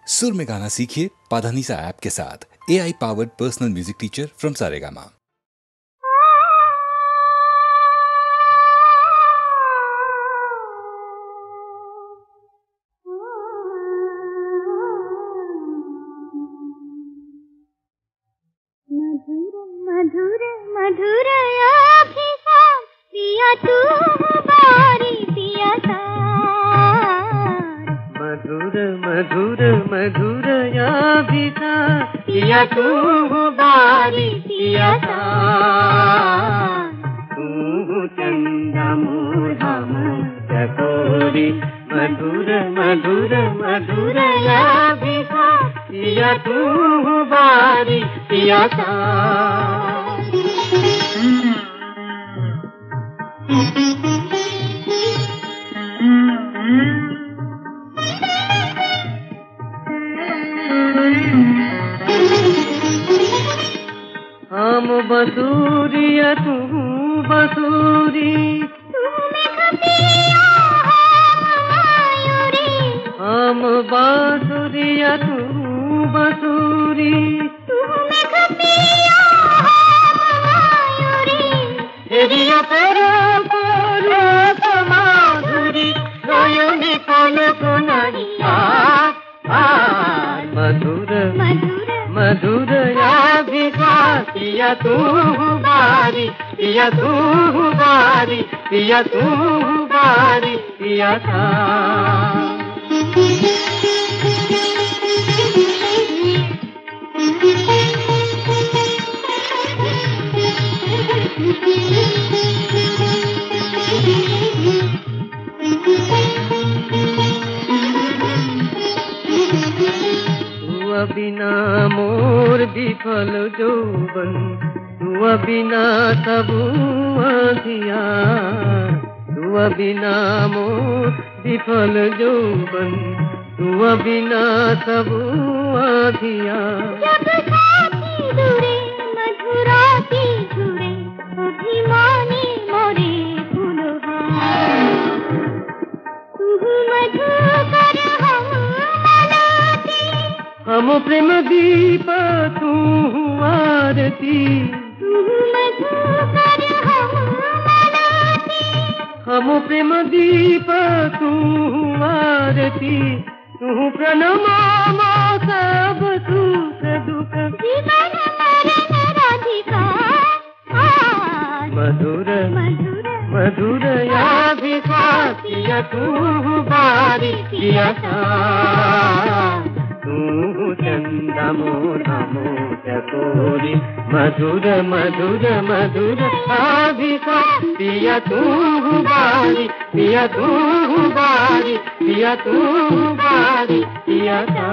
सुर में गाना सीखिए पाधानीसा ऐप के साथ। AI powered personal music teacher from Saregama. मधुर मधुर याभिसा पिया तू बारी पिया तार। मधुर मधुर मधुर याभिसा पिया तू बारी पिया तार। तू चंदा मोहा चकोरी मधुर मधुर मधुर याभिसा पिया तू बारी पिया तार। हम बसूरिया तू बसूरी हम बांसुरिया तू बसूरी तेरिया पर माधुरी नयने पलक नरिया मधुर मधुर मधुर याभिसा पिया तू बारी पिया तू बारी पिया तू बारी पिया था। बिना मोर विफल जौबन तू बिना सबू आधिया तू बिना मोर विफल जौबन तू बिना सबू आधिया। जब साथी दूरे मधुराती जुड़े अभिमानी मोरे फूलहार। तू मधुकर हम प्रेम दीप तू आरती हम प्रेम दीप तू आरती तू प्रणमा सब सुख दुख जीवन मरण राधिका। मधुर मधुर मधुर याभिसा पिया तू बारी पिया तू चंदा मोहा चकोरी मधुर मधुर मधुर याभिसा पिया तू बारी पिया तू बारी पिया तू बारी पिया ता।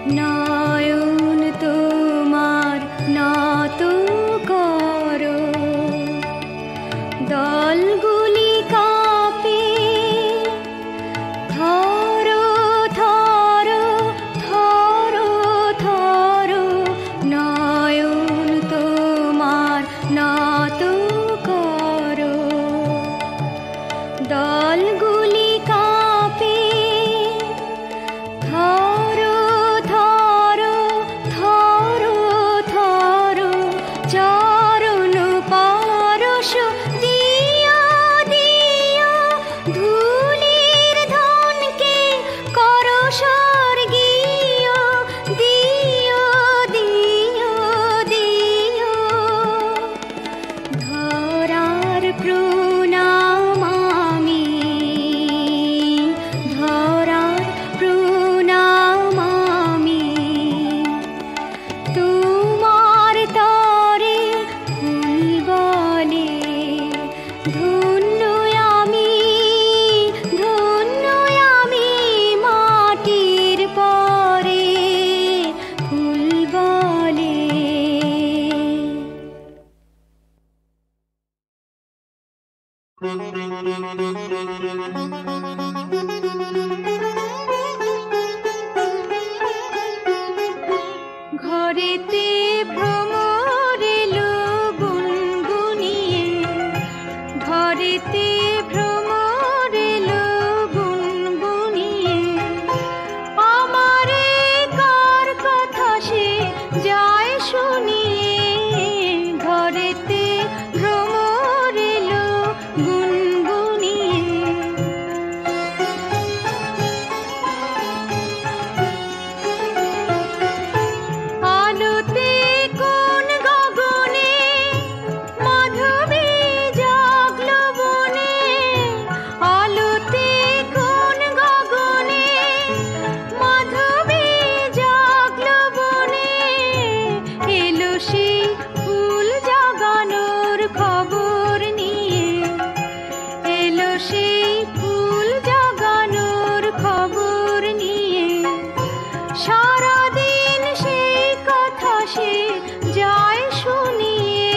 নয়ন তোমার নত করো, দলগুলি কাঁপে থরো থরো থরো থরো, নয়ন তোমার নত করো, দলগুলি কাঁপে থরো থরো থরো থরো, চরণ পরশ দিও দিও, ধুলির ধনকে করো স্বর্গীয়, দিও দিও দিও, ধরার প্রণাম আমি, ধরার প্রণাম আমি, তোমার তরে ফুল বলে ধন্য আমি, ধন্য আমি, মাটির পরে ফুল বলে। ঘরেতে ভ্রমর এলো গুনগুনিয়ে, ঘরেতে ভ্রমর এলো গুনগুনিয়ে, আমারে কার কথা সে যায় শুনিয়ে, ঘরেতে ভ্রমর এলো গুনগুনিয়ে। আলোতে কোন গগনে মাধবী জাগলো বনে, আলোতে কোন গগনে মাধবী জাগলো বনে, এলো সেই ফুল জাগানোর খবর নিয়ে, এলো সেই ফুল জাগানোর খবর নিয়ে, সারাদিন সেই কথা সে যায় শুনিয়ে,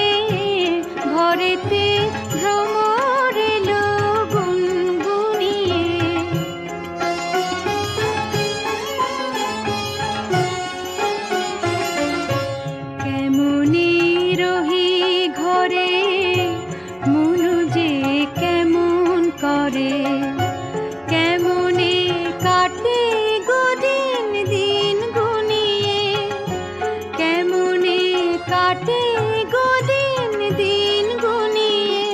ঘরেতে ভ্রমর এলো গুনগুনিয়ে। কেমনে রহি ঘরে মনু যে কেমন করে, কেমনে কাটে গো দিন দিন গুনিয়ে, কেমনে কাটে গো দিন দিন গুনিয়ে,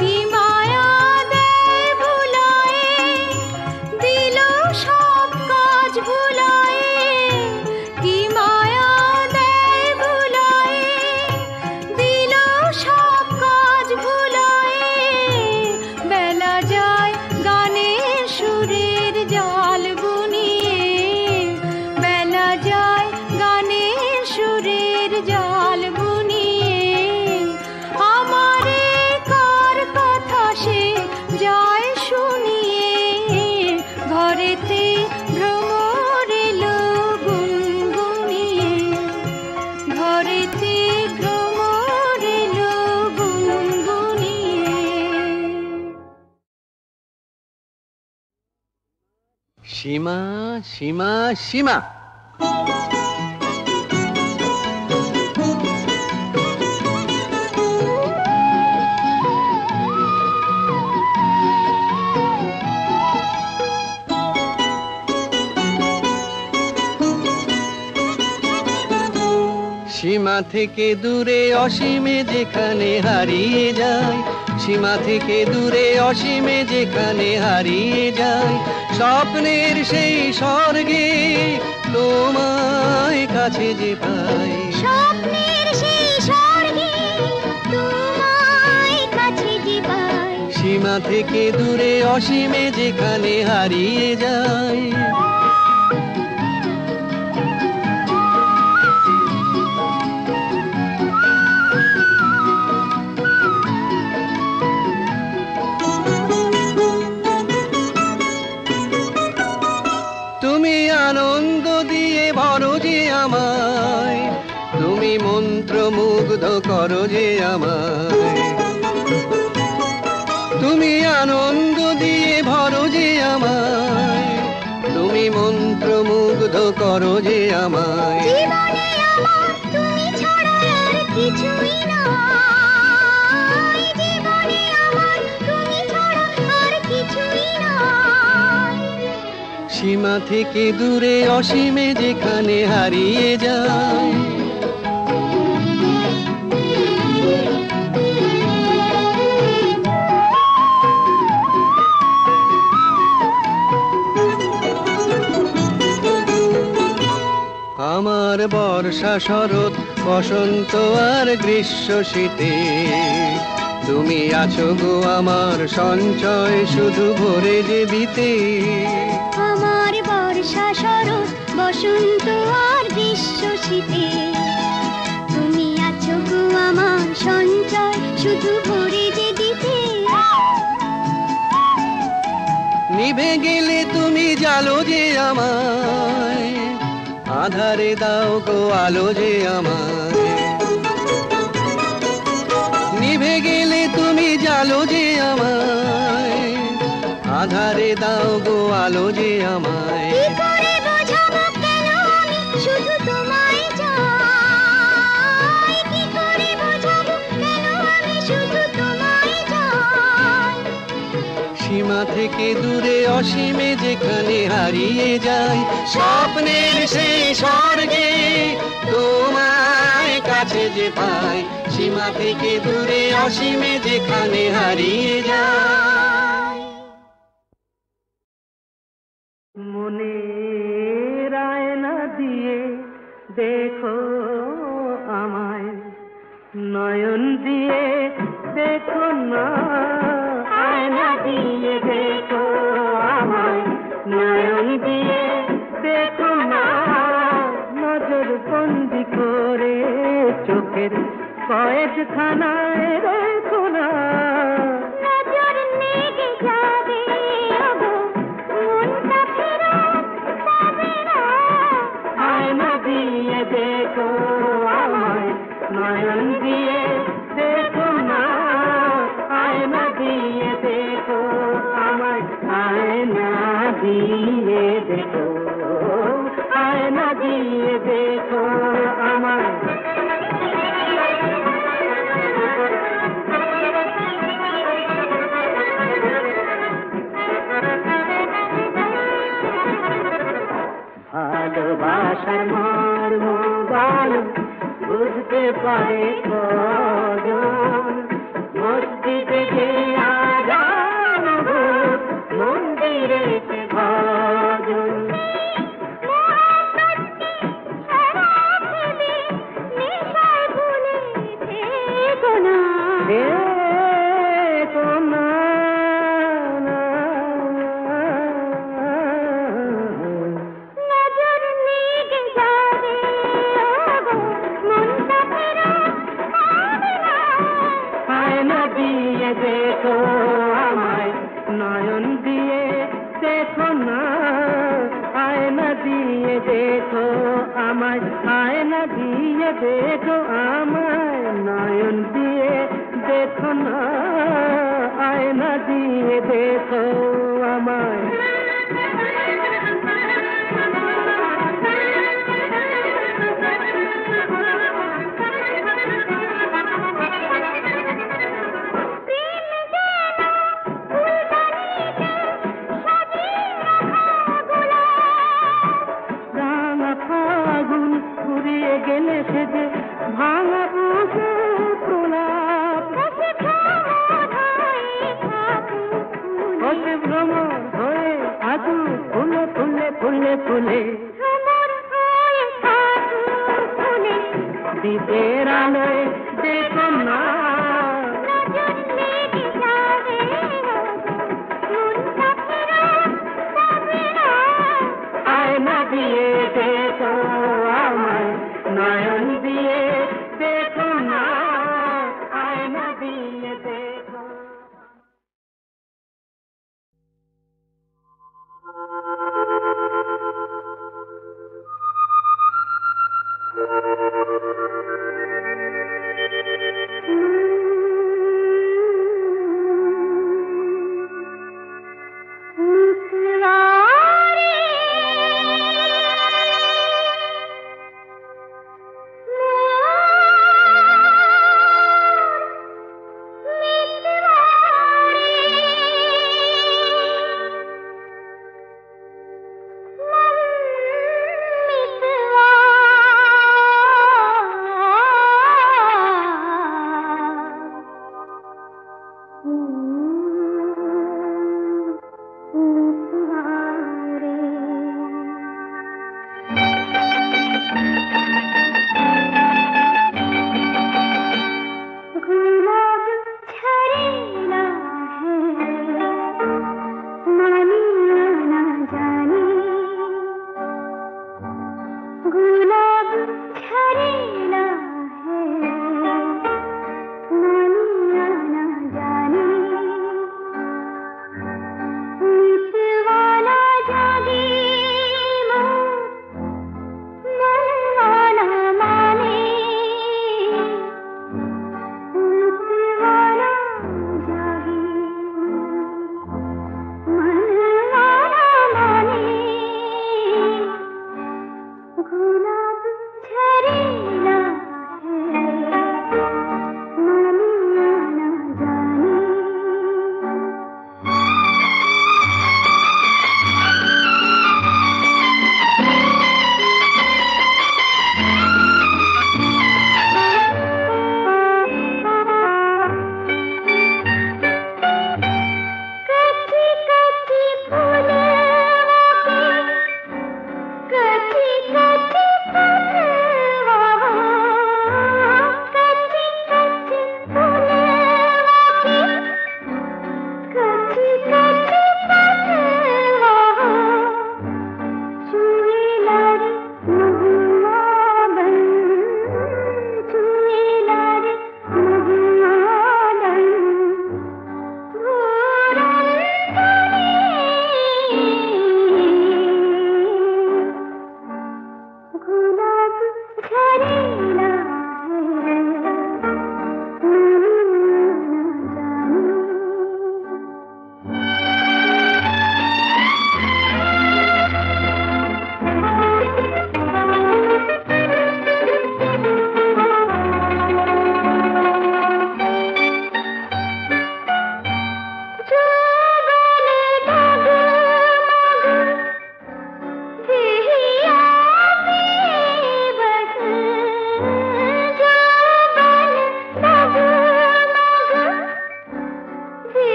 কি মায়া দেয় ভুলায়ে, দিল সব কাজ ভুলায়ে, কি মায়া দেয় ভুলায়ে, দিল সব কাজ ভুলায়ে, বেলা যায় গানের সুরের জাল বুনিয়ে, বেলা যায় গানের সুরের জাল বুনিয়ে, আমারে কার কথা সে যায় শুনিয়ে, ঘরেতে ভ্রমর এলো গুনগুনিয়ে, ঘরেতে ভ্রমর এলো গুনগুনিয়ে। সীমা সীমা সীমা, সীমা থেকে দূরে অসীমে যেখানে হারিয়ে যায়, সীমা থেকে দূরে অসীমে যেখানে হারিয়ে যায়, স্বপ্নের সেই স্বর্গে তোমায় কাছে যে পাই, স্বপ্নের সেই স্বর্গে তোমায় কাছে যে পাই, সীমা থেকে দূরে অসীমে যেখানে হারিয়ে যায়। তুমি আনন্দ দিয়ে মন্ত্রমুগ্ধ করো যে আমায়, তুমি আনন্দ দিয়ে ভরো যে আমায়, তুমি মন্ত্রমুগ্ধ করো যে আমায়। জীবনে আমার তুমি ছাড়া আর কিছুই নয়, জীবনে আমার তুমি ছাড়া আর কিছুই নয়। সীমা থেকে দূরে অসীমে যেখানে হারিয়ে যায়, আমার বর্ষা শরৎ বসন্ত আর গ্রীষ্ম শীতে, তুমি আছো গো আমার সঞ্চয় শুধু ভরে যে বিতে। আমার বর্ষা শরৎ বসন্ত আর গ্রীষ্ম শীতে, তুমি আছো গো আমার সঞ্চয় শুধু ভরে যে দিতে। নিভে গেলে তুমি জ্বালো যে আমায়, আধারে দাও গো আলো যে আমায়। নিভে গেলে তুমি জ্বালো যে আমায়, আধারে দাও গো আলো যে আমায়। কি করে বোঝাবো কেন আমি শুধু তোমায় চাই, কি করে বোঝাবো কেন আমি শুধু তোমায় চাই। সীমা থেকে দূরে অসীমে যেখানে হারিয়ে যায়, স্বপ্নের সেই স্বর্গে তোমায় কাছে যে পাই। সীমা থেকে দূরে অসীমে যেখানে হারিয়ে যায়। মনের আয়না দিয়ে দেখো আমায়, নয়ন দিয়ে দেখো না, আয়না দিয়ে দেখো আমায়, নয়ন দিয়ে দেখো না। নজর বন্দি করে চোখের কয়েকখানায় রেখো না। নজর লেগে যাবে ওগো, মনটা ফেরত পাবে না। আয়না দিয়ে দেখো আমায়, নয়ন দিয়ে দেখো না, আয়না দিয়ে দেখো আমায়, আয়না দিয়ে দেখো, আয়না দিয়ে দেখো আমায়। ভালোবাসার মর্ম বল বুঝতে পারে কজন, মসজিদে যে আজান ভোর, মন্দিরে যে ভজন। নেশায় ভুলে থেকো না, দেখো না, নজর লেগে যাবে ওগো, মনটা ফেরত পাবে না। আয়না দিয়ে দেখো আমায়, নয়ন দিয়ে দেখো না, আয়না দিয়ে দেখো আমায়, আয়না দিয়ে দেখো আমায়, নয়ন দিয়ে দেখো না, আয়না দিয়ে দেখো আমায়। রাঙা ফাগুন ফুরিয়ে গেলে সে যে ভাঙা বুকে প্রলাপ, হতে ভ্রমর হয়ে আজু ফুলে ফুলে ফুলে ফুলে, দ্বীপের আলোয় দেখো না। আয়না দিয়ে দেখো আমায়, নয়ন দিয়ে দেখো না, আয়না দিয়ে দেখো।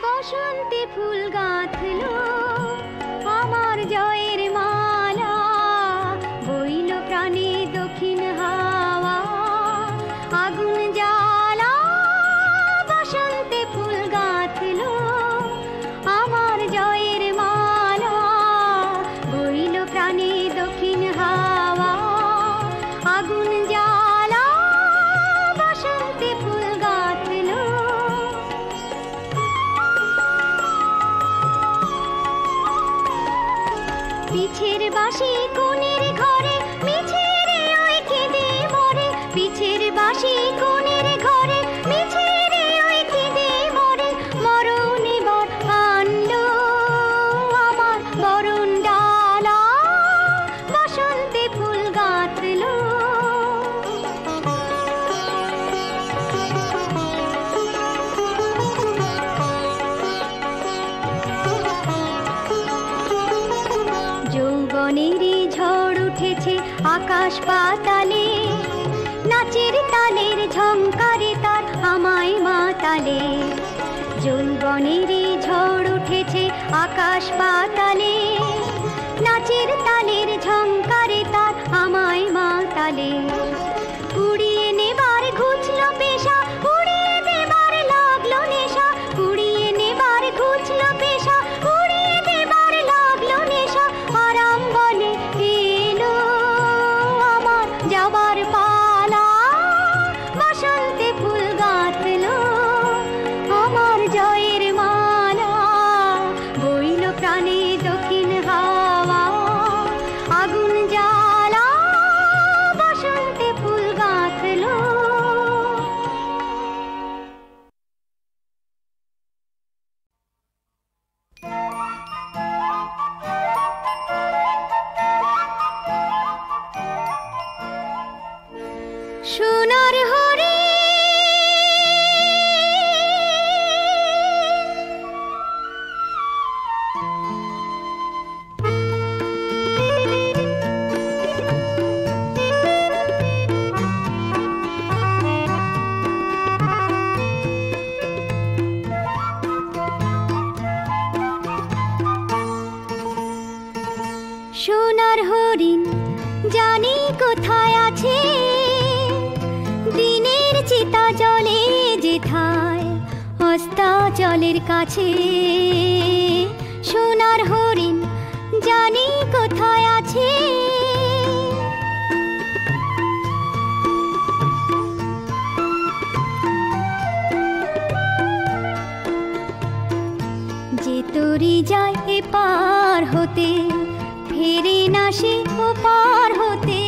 বসন্তে ফুল গাঁথলো আমার জয়ের মালা, বইল প্রাণে দক্ষিণ হাওয়া আগুন জ্বালা। বসন্তে ফুল গাঁথলো আমার জয়ের মালা, বইল প্রাণে দক্ষিণ হাওয়া আগুন জ্বালা। বসন্তে ফুল গাঁথলো পিছের বাঁশি কোণের ঘরে মিছে রে ওই কেঁদে মরে, পিছের বাঁশি কোণের ঘরে মিছে রে ওই কেঁদে মরে। মরণ এবার আনলো আমার বরণ ডালা, বসন্তে ফুল গাঁথলো। যৌবনেরই ঝড় উঠেছে আকাশ পাতালে, নাচের তালের ঝংকারে তার আমায় মাতালে। যৌবনেরই ঝড় উঠেছে আকাশ পাতালে, নাচের তালের ঝংকারে তার আমায় মাতালে। উড়িয়ে নেবার ঘুচলো পেশা, উড়িয়ে দেবার লাগলো নেশা, উড়িয়ে নেবার ঘুচলো পেশা, উড়িয়ে দেবার লাগলো নেশা। আরাম বলে এলো আমার যাবার পালা, বসন্তে ফুল গাঁথলো আমার জয়ের মালা, বইল প্রাণে দক্ষিণ হাওয়া আগুন জ্বালা। বসন্তে ফুল গাঁথলো। সোনার হরি সোনার হরিণ জানি কোথায় আছে, দিনের চিতা জলে যেথায় অস্তাচলের কাছে। সোনার হরিণ জানি কোথায় আছে, যে তরি যায় এপার হতে ফেরে না সে ওপার হতে,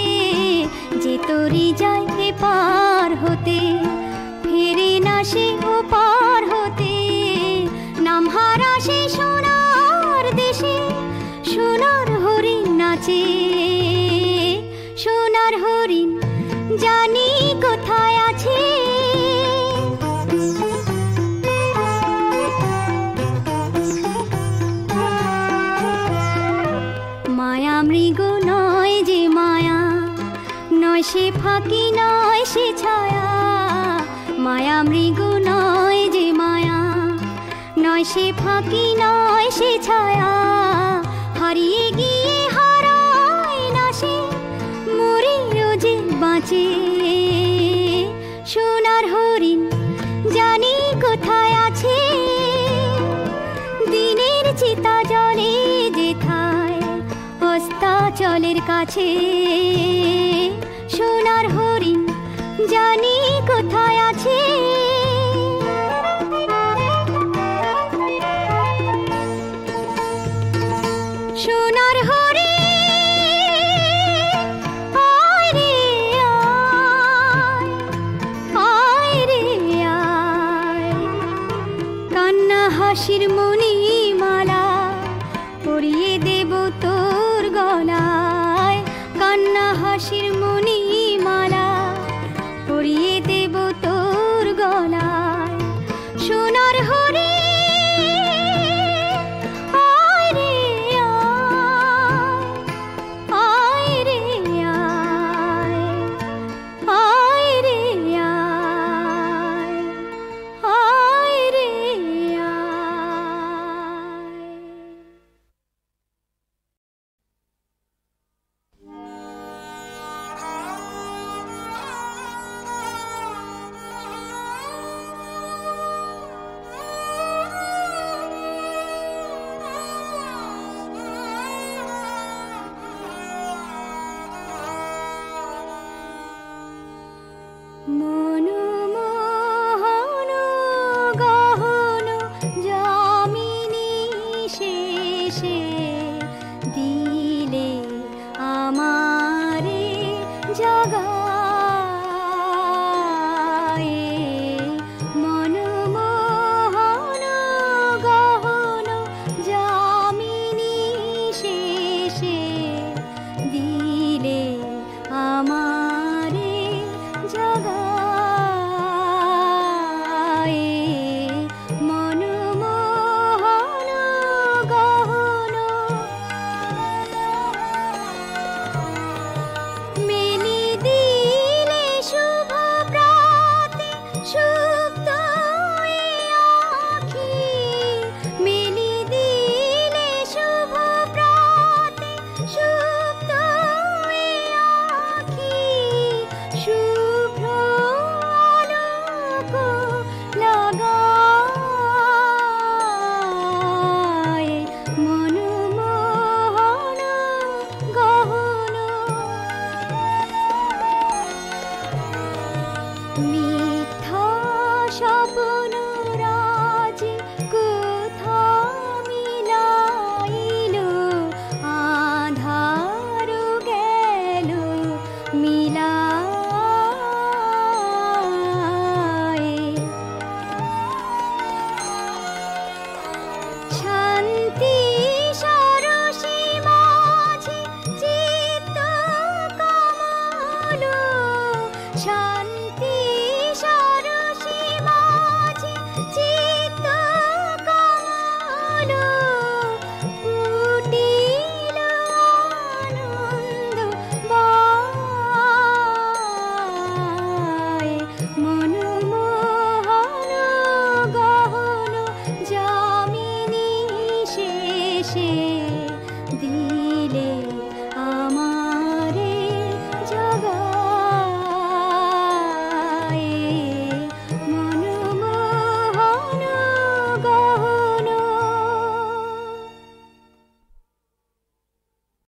যে তরি যায় এপার হতে ফেরে না সে ওপার হতে। নামহারা সে সোনার দেশে সোনার হরিণ নাচে, সোনার হরিণ জানি কোথায় আছে। মায়া মৃগ নয় যে মায়া নয় সে ফাঁকি নয় সে ছায়া, মায়া মৃগ নয় যে মায়া। নয় সে ফাঁকি নয় সে ছায়া, হারিয়ে গিয়ে হারায় না সে, মরেও যে বাঁচে। সোনার হরিণ জানি কোথায় আছে, দিনের চিতা জলে যেথায় অস্তাচলের কাছে। সোনার হরিণ জানি কোথায় আছে। সোনার হরিণ আয় রে আয়, আয় রে আয়। কান্না হাসির মণিমালা পরিয়ে দেব তোর গলায়, কান্না হাসির মণিমালা পরিয়ে দেব তোর গলায়। সোনার হরিণ আয় রে আয়, আয় রে আয়, আয় রে আয়, আয় রে আয়। মনমোহন গহন যামিনী শেষে দিলে আমারে জাগায়ে। মনমোহন গহন যামিনী শেষে দিলে আমারে জাগায়ে। মনমোহন গহন মেলি দিলে শুভ প্রাতে সুপ্ত এ আঁখি, মেলি দিলে শুভ প্রাতে সুপ্ত এ আঁখি। শুভ্র আলোক লাগায় মনমোহন গহন। মিথ্যা স্বপ্ন রাজি কোথা মিলাইল, আঁধার গেল মিলায়। শান্তি সরসী মাঝে চিত্ত কমল,